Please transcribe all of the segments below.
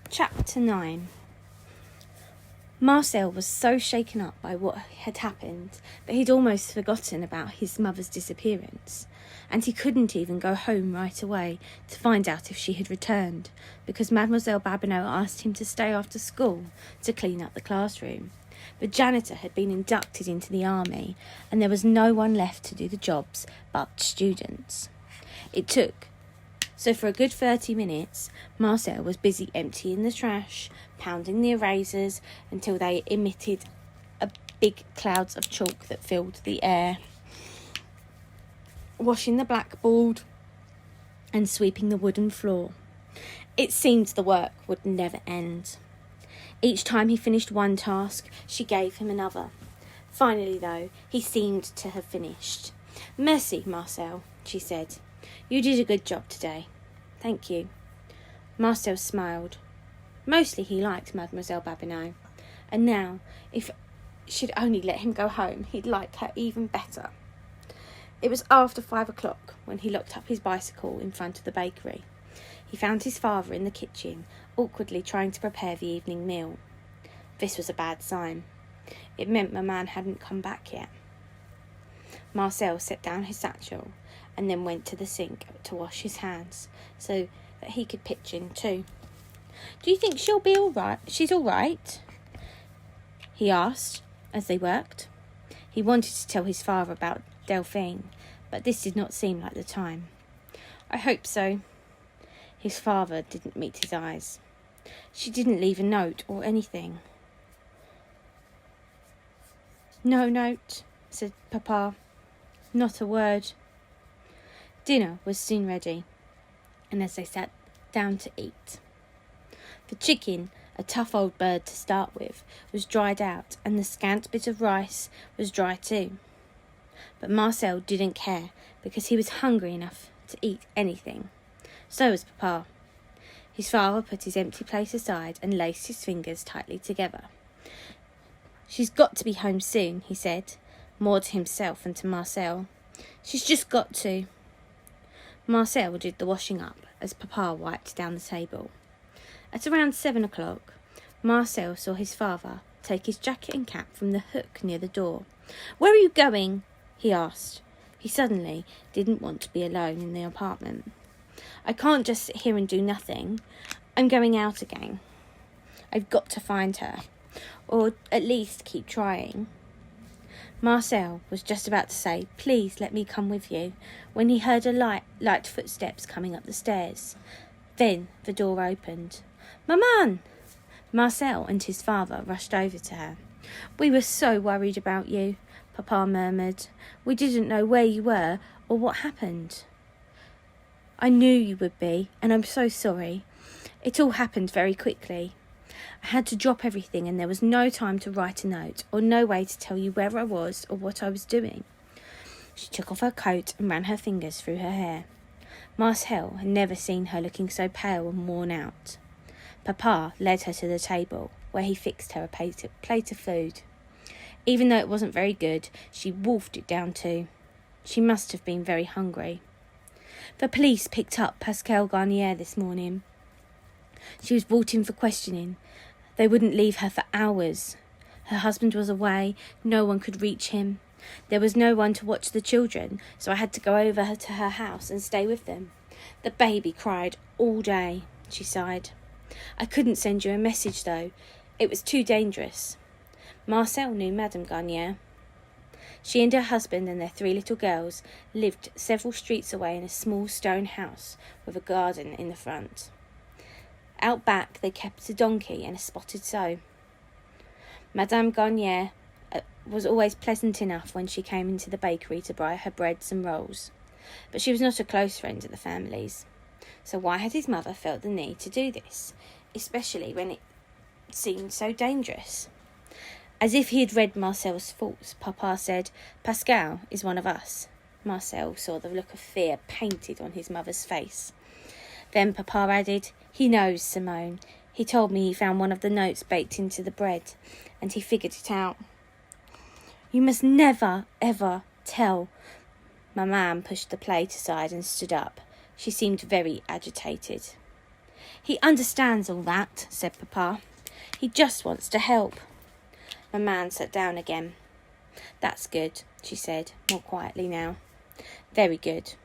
Chapter 9. Marcel was so shaken up by what had happened that he'd almost forgotten about his mother's disappearance, and he couldn't even go home right away to find out if she had returned, because Mademoiselle Babineau asked him to stay after school to clean up the classroom. The janitor had been inducted into the army, and there was no one left to do the jobs but students. So for a good 30 minutes, Marcel was busy emptying the trash, pounding the erasers until they emitted big clouds of chalk that filled the air, washing the blackboard and sweeping the wooden floor. It seemed the work would never end. Each time he finished one task, she gave him another. Finally, though, he seemed to have finished. "Merci, Marcel," she said. "You did a good job today." "Thank you." Marcel smiled. Mostly he liked Mademoiselle Babineau, and now, if she'd only let him go home, he'd like her even better. It was after 5 o'clock when he locked up his bicycle in front of the bakery. He found his father in the kitchen, awkwardly trying to prepare the evening meal. This was a bad sign. It meant the man hadn't come back yet. Marcel set down his satchel and then went to the sink to wash his hands so that he could pitch in too. "Do you think she'll be all right? She's all right?" he asked as they worked. He wanted to tell his father about Delphine, but this did not seem like the time. "I hope so." His father didn't meet his eyes. "She didn't leave a note or anything." "No note," said Papa. "Not a word." Dinner was soon ready, and as they sat down to eat, the chicken, a tough old bird to start with, was dried out, and the scant bit of rice was dry too. But Marcel didn't care, because he was hungry enough to eat anything. So was Papa. His father put his empty plate aside and laced his fingers tightly together. "She's got to be home soon," he said, more to himself than to Marcel. "She's just got to." Marcel did the washing up as Papa wiped down the table. At around 7 o'clock, Marcel saw his father take his jacket and cap from the hook near the door. "Where are you going?" he asked. He suddenly didn't want to be alone in the apartment. "I can't just sit here and do nothing. I'm going out again. I've got to find her, or at least keep trying." Marcel was just about to say, "Please let me come with you," when he heard light footsteps coming up the stairs. Then the door opened. "Maman!" Marcel and his father rushed over to her. "We were so worried about you," Papa murmured. "We didn't know where you were or what happened." "I knew you would be, and I'm so sorry. It all happened very quickly. I had to drop everything, and there was no time to write a note, or no way to tell you where I was or what I was doing." She took off her coat and ran her fingers through her hair. Marcel had never seen her looking so pale and worn out. Papa led her to the table, where he fixed her a plate of food. Even though it wasn't very good, she wolfed it down too. She must have been very hungry. "The police picked up Pascal Garnier this morning. She was brought in for questioning. They wouldn't leave her for hours. Her husband was away, no one could reach him. There was no one to watch the children, so I had to go over to her house and stay with them. The baby cried all day," she sighed. "I couldn't send you a message, though. It was too dangerous." Marcel knew Madame Garnier. She and her husband and their 3 little girls lived several streets away in a small stone house with a garden in the front. Out back they kept a donkey and a spotted sow. Madame Garnier was always pleasant enough when she came into the bakery to buy her breads and rolls, but she was not a close friend of the family's. So why had his mother felt the need to do this, especially when it seemed so dangerous? As if he had read Marcel's thoughts, Papa said, "Pascal is one of us." Marcel saw the look of fear painted on his mother's face. Then Papa added, "He knows, Simone. He told me he found one of the notes baked into the bread, and he figured it out." "You must never, ever tell." Maman pushed the plate aside and stood up. She seemed very agitated. He understands all that, said Papa. He just wants to help. Maman sat down again. That's good, she said, more quietly now. Very good.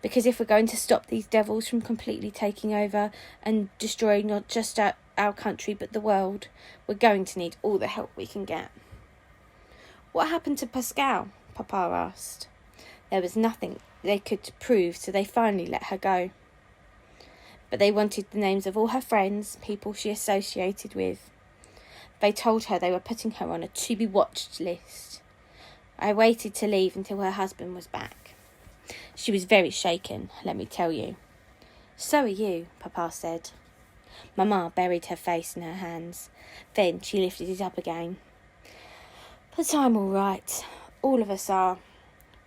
Because if we're going to stop these devils from completely taking over and destroying not just our country but the world, we're going to need all the help we can get. What happened to Pascal? Papa asked. There was nothing they could prove, so they finally let her go. But they wanted the names of all her friends, people she associated with. They told her they were putting her on a to-be-watched list. I waited to leave until her husband was back. She was very shaken, let me tell you. So are you, Papa said. Mamma buried her face in her hands. Then she lifted it up again. But I'm all right. All of us are.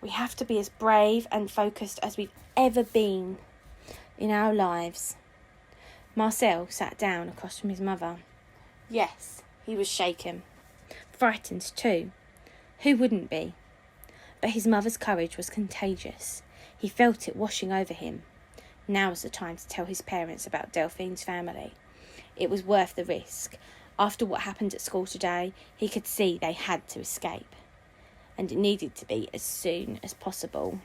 We have to be as brave and focused as we've ever been in our lives. Marcel sat down across from his mother. Yes, he was shaken. Frightened too. Who wouldn't be? But his mother's courage was contagious. He felt it washing over him. Now was the time to tell his parents about Delphine's family. It was worth the risk. After what happened at school today, he could see they had to escape. And it needed to be as soon as possible.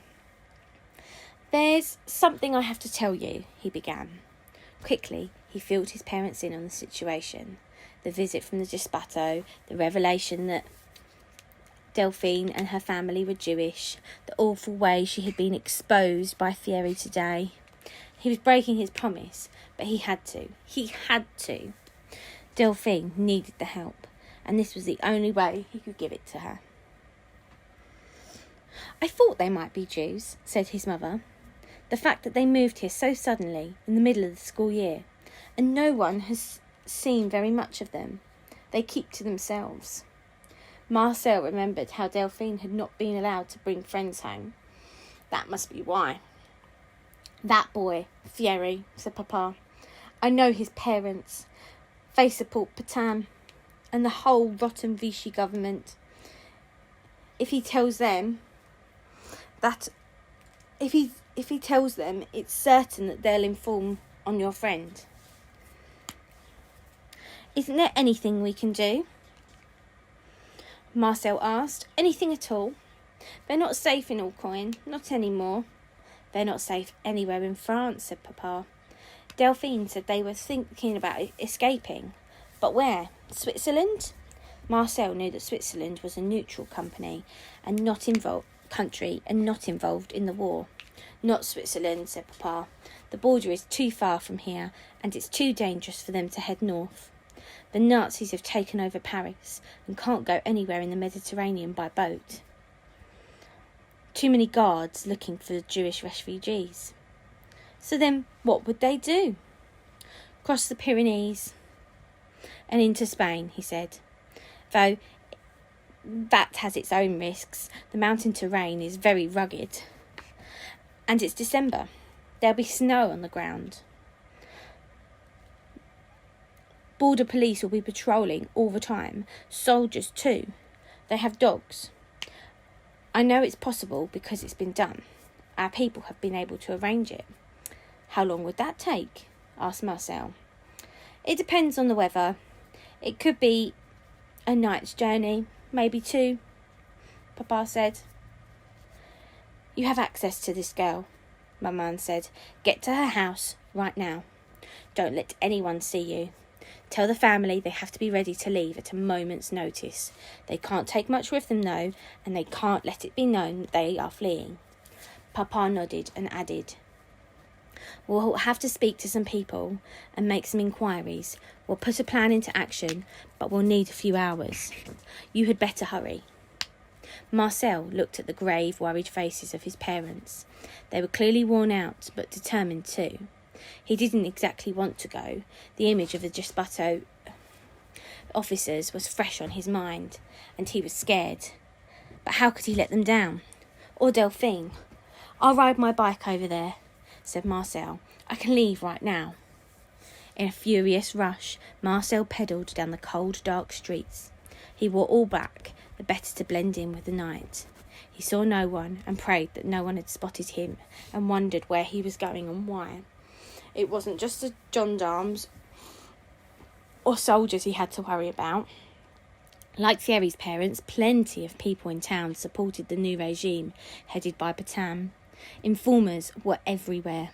There's something I have to tell you, he began. Quickly, he filled his parents in on the situation. The visit from the Gispato, the revelation that Delphine and her family were Jewish, the awful way she had been exposed by Thierry today. He was breaking his promise, but he had to. He had to. Delphine needed the help, and this was the only way he could give it to her. I thought they might be Jews, said his mother. The fact that they moved here so suddenly, in the middle of the school year, and no one has seen very much of them. They keep to themselves. Marcel remembered how Delphine had not been allowed to bring friends home. That must be why. That boy, Thierry, said Papa. I know his parents, Faisaport Patan, and the whole rotten Vichy government. If he tells them, it's certain that they'll inform on your friend. Isn't there anything we can do? Marcel asked. Anything at all? They're not safe in Alcoin, not anymore. They're not safe anywhere in France, said Papa. Delphine said they were thinking about escaping. But where? Switzerland? Marcel knew that Switzerland was a neutral country and not involved in the war. Not Switzerland, said Papa. The border is too far from here, and it's too dangerous for them to head north. The Nazis have taken over Paris and can't go anywhere in the Mediterranean by boat. Too many guards looking for Jewish refugees. So then what would they do? Cross the Pyrenees and into Spain, he said. Though that has its own risks. The mountain terrain is very rugged. And it's December. There'll be snow on the ground. Border police will be patrolling all the time. Soldiers too. They have dogs. I know it's possible because it's been done. Our people have been able to arrange it. How long would that take? Asked Marcel. It depends on the weather. It could be a night's journey, maybe 2, Papa said. You have access to this girl, Maman said. Get to her house right now. Don't let anyone see you. Tell the family they have to be ready to leave at a moment's notice. They can't take much with them, though, and they can't let it be known that they are fleeing. Papa nodded and added, We'll have to speak to some people and make some inquiries. We'll put a plan into action, but we'll need a few hours. You had better hurry. Marcel looked at the grave, worried faces of his parents. They were clearly worn out, but determined too. He didn't exactly want to go. The image of the Gispato officers was fresh on his mind, and he was scared. But how could he let them down? Or Delphine? I'll ride my bike over there, said Marcel. I can leave right now. In a furious rush, Marcel pedalled down the cold, dark streets. He wore all black, the better to blend in with the night. He saw no one and prayed that no one had spotted him and wondered where he was going and why. It wasn't just the gendarmes or soldiers he had to worry about. Like Thierry's parents, plenty of people in town supported the new regime headed by Pétain. Informers were everywhere.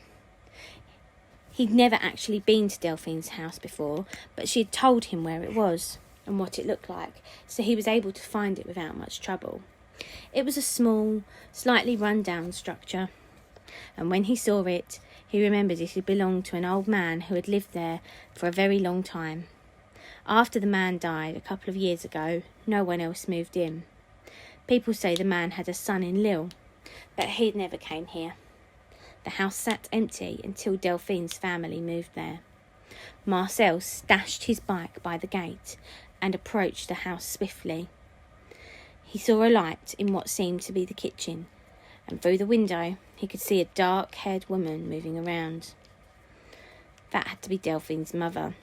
He'd never actually been to Delphine's house before, but she had told him where it was and what it looked like, so he was able to find it without much trouble. It was a small, slightly run-down structure, and when he saw it, he remembered it had belonged to an old man who had lived there for a very long time. After the man died a couple of years ago, no one else moved in. People say the man had a son in Lille, but he never came here. The house sat empty until Delphine's family moved there. Marcel stashed his bike by the gate and approached the house swiftly. He saw a light in what seemed to be the kitchen, and through the window he could see a dark-haired woman moving around. That had to be Delphine's mother.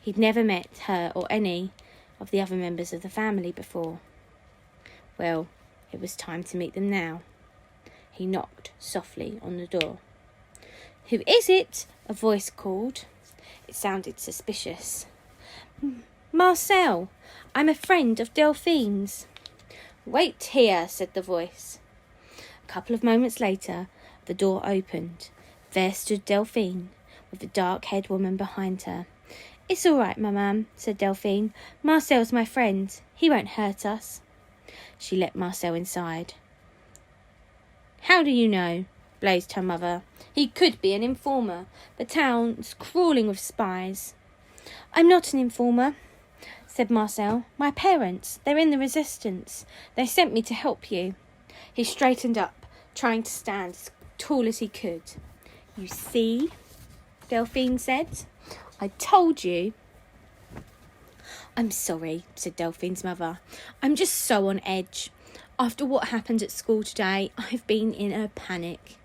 He'd never met her or any of the other members of the family before. Well, it was time to meet them now. He knocked softly on the door. "Who is it?" a voice called. It sounded suspicious. "Marcel, I'm a friend of Delphine's." "Wait here," said the voice. A couple of moments later, the door opened. There stood Delphine, with the dark-haired woman behind her. "It's all right, Maman," said Delphine. "Marcel's my friend. He won't hurt us." She let Marcel inside. "How do you know?" blazed her mother. "He could be an informer. The town's crawling with spies." "I'm not an informer," said Marcel. "My parents, they're in the resistance. They sent me to help you." He straightened up, trying to stand as tall as he could. "You see," Delphine said. "I told you." "I'm sorry," said Delphine's mother. "I'm just so on edge. After what happened at school today, I've been in a panic."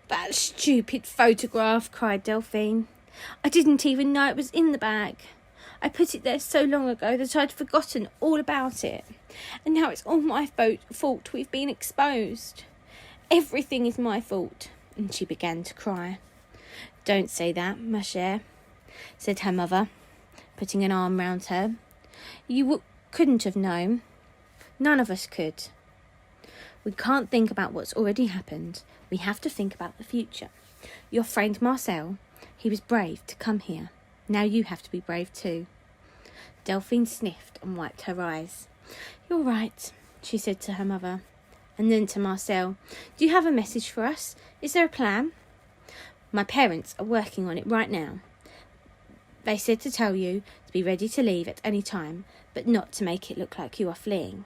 "That stupid photograph," cried Delphine. "I didn't even know it was in the bag. I put it there so long ago that I'd forgotten all about it. And now it's all my fault we've been exposed. Everything is my fault." And she began to cry. "Don't say that, ma chère," said her mother, putting an arm round her. "You couldn't have known. None of us could. We can't think about what's already happened. We have to think about the future. Your friend Marcel, he was brave to come here. Now you have to be brave too." Delphine sniffed and wiped her eyes. "You're right," she said to her mother. And then to Marcel, "Do you have a message for us? Is there a plan?" "My parents are working on it right now. They said to tell you to be ready to leave at any time, but not to make it look like you are fleeing.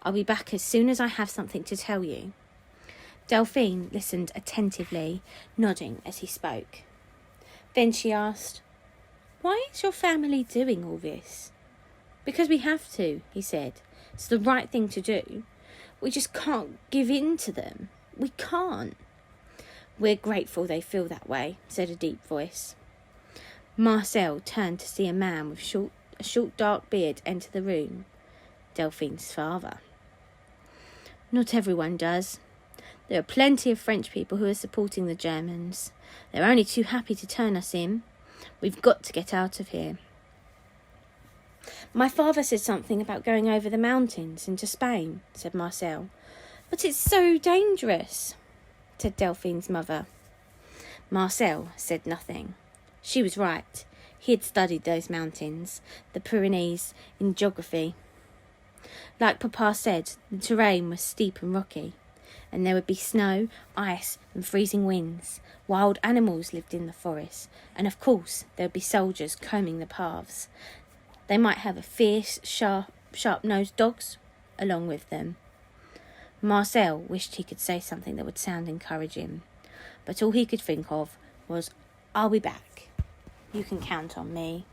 I'll be back as soon as I have something to tell you." Delphine listened attentively, nodding as he spoke. Then she asked, "Why is your family doing all this?" "Because we have to," he said. "It's the right thing to do. We just can't give in to them. We can't." "We're grateful they feel that way," said a deep voice. Marcel turned to see a man with a short dark beard enter the room. Delphine's father. "Not everyone does. There are plenty of French people who are supporting the Germans. They're only too happy to turn us in. We've got to get out of here." "My father said something about going over the mountains into Spain," said Marcel. "But it's so dangerous," said Delphine's mother. Marcel said nothing. She was right. He had studied those mountains, the Pyrenees, in geography. Like Papa said, the terrain was steep and rocky, and there would be snow, ice, and freezing winds. Wild animals lived in the forest, and of course there would be soldiers combing the paths. They might have a fierce, sharp-nosed dogs along with them. Marcel wished he could say something that would sound encouraging, but all he could think of was, "I'll be back. You can count on me."